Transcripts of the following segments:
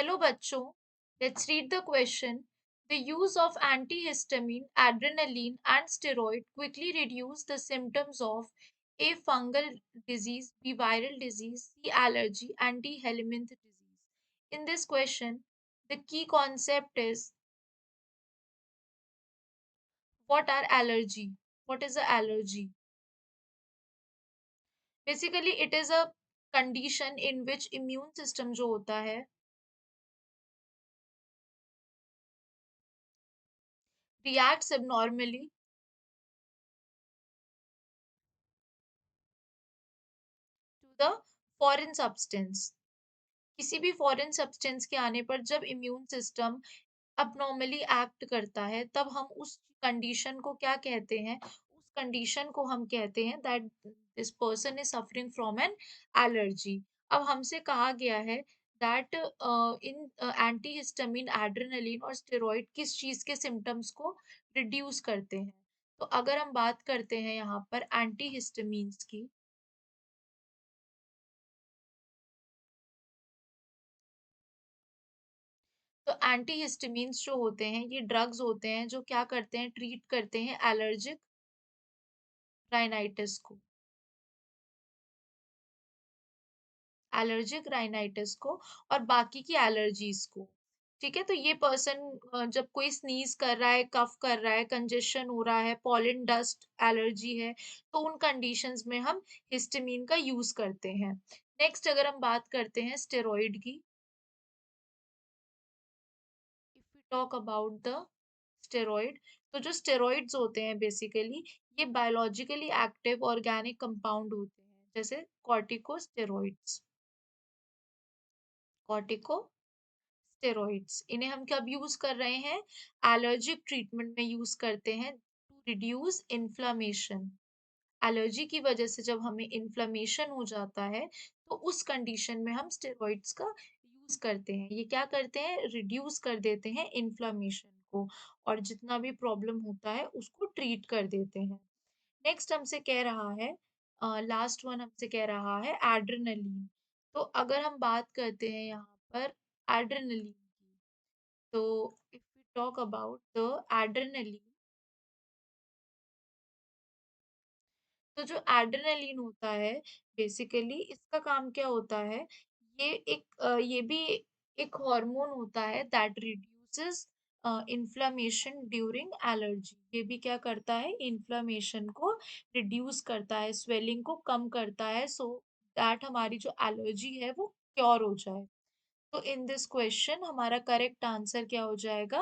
Hello bachcho, let's read the question. The use of antihistamine, adrenaline and steroid quickly reduce the symptoms of A. Fungal disease, B. Viral disease, C. Allergy, and D. Helminth disease. In this question, the key concept is what are allergy? What is a allergy? Basically, it is a condition in which immune system जो होता है reacts abnormally to the foreign substance. किसी भी foreign substance के आने पर जब immune system abnormally act करता है तब हम उस कंडीशन को क्या कहते हैं, उस कंडीशन को हम कहते हैं that this person is suffering from an allergy. अब हमसे कहा गया है दैट इन एंटीहिस्टामिन एड्रेनलिन और स्टेरॉइड किस चीज के सिम्टम्स को रिड्यूस करते हैं। तो अगर हम बात करते हैं यहाँ पर एंटीहिस्टामिन्स की, तो एंटीहिस्टामिन्स जो होते हैं ये ड्रग्स होते हैं जो क्या करते हैं, ट्रीट करते हैं एलर्जिक राइनाइटिस को, एलर्जिक राइनाइटिस को और बाकी की एलर्जीज को। ठीक है, तो ये पर्सन जब कोई स्नीज कर रहा है, कफ कर रहा है, कंजेशन हो रहा है, पॉलन डस्ट एलर्जी है, तो उन कंडीशंस में हम हिस्टामिन का यूज करते हैं। नेक्स्ट अगर हम बात करते हैं स्टेरॉइड की, if we talk about the steroid, तो जो स्टेरॉइड्स होते हैं बेसिकली ये बायोलॉजिकली एक्टिव ऑर्गेनिक कंपाउंड होते हैं, जैसे कॉर्टिकोस्टेरॉइड्स, कॉर्टिको स्टेरॉइड्स, इन्हें हम कब यूज कर रहे हैं, एलर्जिक ट्रीटमेंट में यूज करते हैं टू रिड्यूस इन्फ्लामेशन। एलर्जी की वजह से जब हमें इन्फ्लामेशन हो जाता है तो उस कंडीशन में हम स्टेरॉइड्स का यूज करते हैं। ये क्या करते हैं, रिड्यूस कर देते हैं इन्फ्लामेशन को और जितना भी प्रॉब्लम होता है उसको ट्रीट कर देते हैं। नेक्स्ट हमसे कह रहा है, लास्ट वन हमसे कह रहा है एड्रेनलिन। तो अगर हम बात करते हैं यहाँ पर एड्रेनलिन की, तो if we talk about the adrenaline, तो जो एड्रेनलिन होता है बेसिकली इसका काम क्या होता है, ये ये भी एक हार्मोन होता है that reduces inflammation during allergy. ये भी क्या करता है, इन्फ्लामेशन को रिड्यूस करता है, स्वेलिंग को कम करता है, सो दैट हमारी जो एलर्जी है वो क्योर हो जाए। तो इन दिस क्वेश्चन हमारा करेक्ट आंसर क्या हो जाएगा,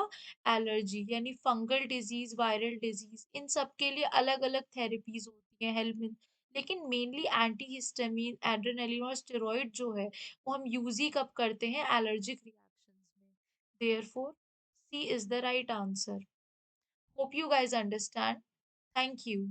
एलर्जी, यानी फंगल डिजीज, वायरल डिजीज, इन सब के लिए अलग अलग थेरेपीज होती है हेल्प, लेकिन मेनली एंटीहिस्टामिन, एड्रेनलिन और स्टेरॉइड जो है वो हम यूज ही कब करते हैं, एलर्जिक रिएक्शंस में। Therefore C is the right answer. Hope you guys understand. Thank you.